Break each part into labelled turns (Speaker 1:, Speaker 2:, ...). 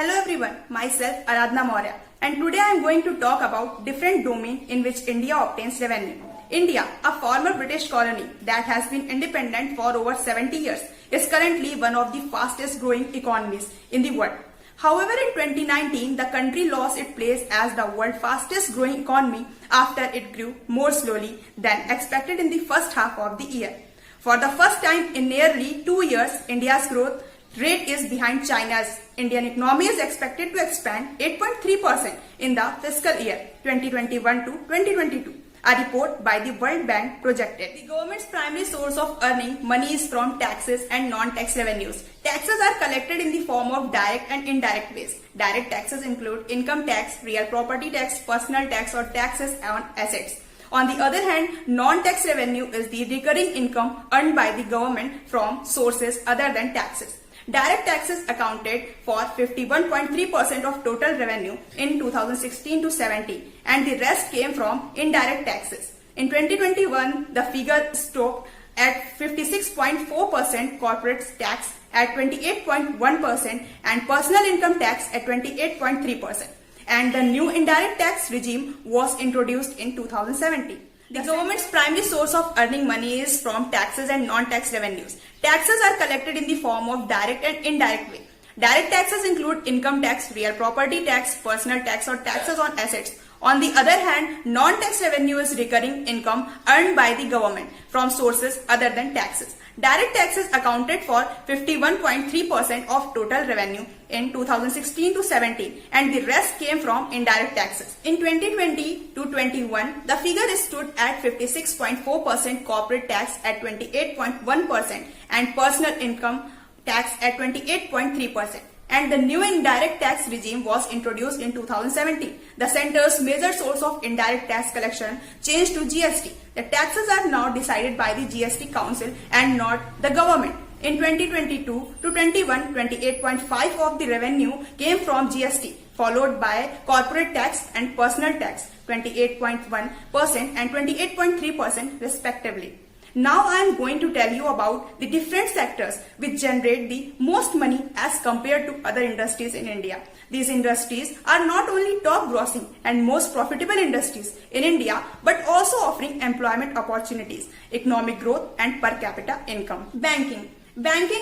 Speaker 1: Hello everyone, myself Aradhna Maurya, and today I am going to talk about different domains in which India obtains revenue. India, a former British colony that has been independent for over 70 years, is currently one of the fastest growing economies in the world. However, in 2019, the country lost its place as the world's fastest growing economy after it grew more slowly than expected in the first half of the year. For the first time in nearly 2 years, India's growth rate is behind China's. Indian economy is expected to expand 8.3% in the fiscal year 2021 to 2022. A report by the World Bank projected. The government's primary source of earning money is from taxes and non-tax revenues. Taxes are collected in the form of direct and indirect ways. Direct taxes include income tax, real property tax, personal tax, or taxes on assets. On the other hand, non-tax revenue is the recurring income earned by the government from sources other than taxes. Direct taxes accounted for 51.3% of total revenue in 2016 to 17, and the rest came from indirect taxes. In 2021, the figure stood at 56.4%, corporate tax at 28.1%, and personal income tax at 28.3%. And the new indirect tax regime was introduced in 2017. The government's primary source of earning money is from taxes and non-tax revenues. Taxes are collected in the form of direct and indirect way. Direct taxes include income tax, real property tax, personal tax, or taxes on assets. On the other hand, non-tax revenue is recurring income earned by the government from sources other than taxes. Direct taxes accounted for 51.3% of total revenue in 2016 to 17, and the rest came from indirect taxes. In 2020 to 21, the figure stood at 56.4%, corporate tax at 28.1%, and personal income tax at 28.3%. And the new indirect tax regime was introduced in 2017. The centre's major source of indirect tax collection changed to GST. The taxes are now decided by the GST Council and not the government. In 2022 to 21, 28.5% of the revenue came from GST, followed by corporate tax and personal tax, 28.1% and 28.3% respectively. Now I am going to tell you about the different sectors which generate the most money as compared to other industries in India. These industries are not only top grossing and most profitable industries in India, but also offering employment opportunities, economic growth, and per capita income. Banking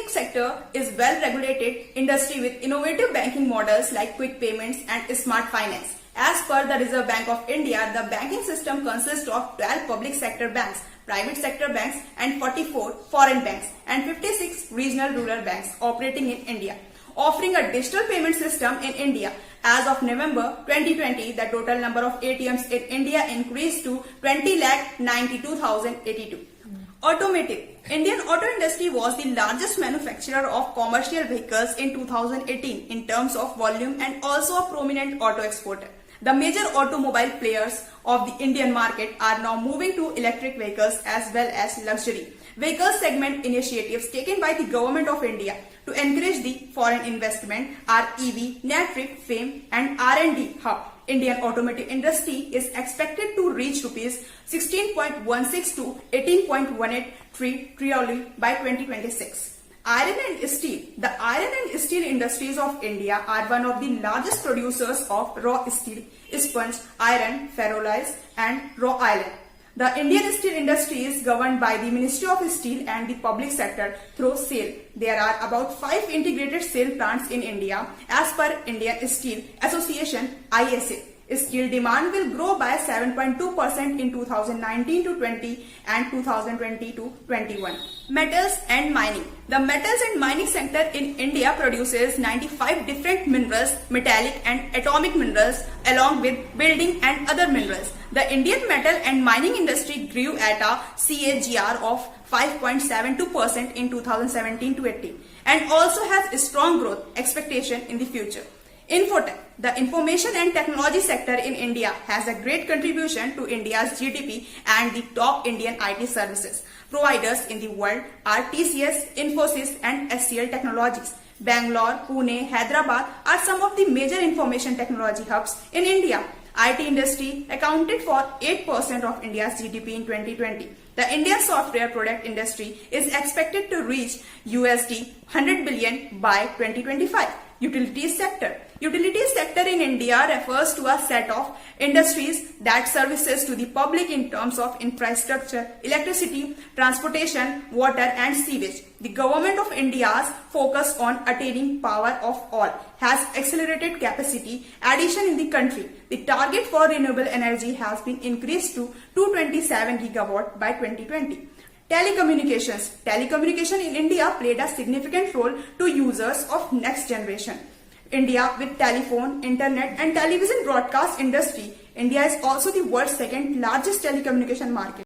Speaker 1: sector is well regulated industry with innovative banking models like quick payments and smart finance. As per the Reserve Bank of India, the banking system consists of 12 public sector banks, private sector banks, and 44 foreign banks, and 56 regional rural banks operating in India, offering a digital payment system in India. As of November 2020, the total number of ATMs in India increased to 20,92,082. Automotive. Indian auto industry was the largest manufacturer of commercial vehicles in 2018 in terms of volume and also a prominent auto exporter. The major automobile players of the Indian market are now moving to electric vehicles as well as luxury vehicle segment. Initiatives taken by the Government of India to encourage the foreign investment are EV, NATRIC, FAME, and R&D hub. Indian automotive industry is expected to reach rupees 16.16 to 18.18 trillion by 2026. Iron and steel. The iron and steel industries of India are one of the largest producers of raw steel, sponge, iron, ferroalloys, and raw iron. The Indian steel industry is governed by the Ministry of Steel and the public sector through SAIL. There are about 5 integrated SAIL plants in India as per Indian Steel Association (ISA). Steel demand will grow by 7.2% in 2019 to 20 and 2020 to 21. Metals and mining. The metals and mining sector in India produces 95 different minerals, metallic and atomic minerals, along with building and other minerals. The Indian metal and mining industry grew at a CAGR of 5.72% in 2017 to 18 and also has a strong growth expectation in the future. Infotech. The information and technology sector in India has a great contribution to India's GDP, and the top Indian IT services providers in the world are TCS, Infosys, and SCL Technologies. Bangalore, Pune, Hyderabad are some of the major information technology hubs in India. IT industry accounted for 8% of India's GDP in 2020. The Indian software product industry is expected to reach $100 billion by 2025. Utilities sector. Utilities sector in India refers to a set of industries that services to the public in terms of infrastructure, electricity, transportation, water and sewage. The government of India's focus on attaining power of all has accelerated capacity addition in the country. The target for renewable energy has been increased to 227 gigawatt by 2020. Telecommunications. Telecommunication in India played a significant role to users of next generation. India with telephone, internet and television broadcast industry. India is also the world's second largest telecommunication market.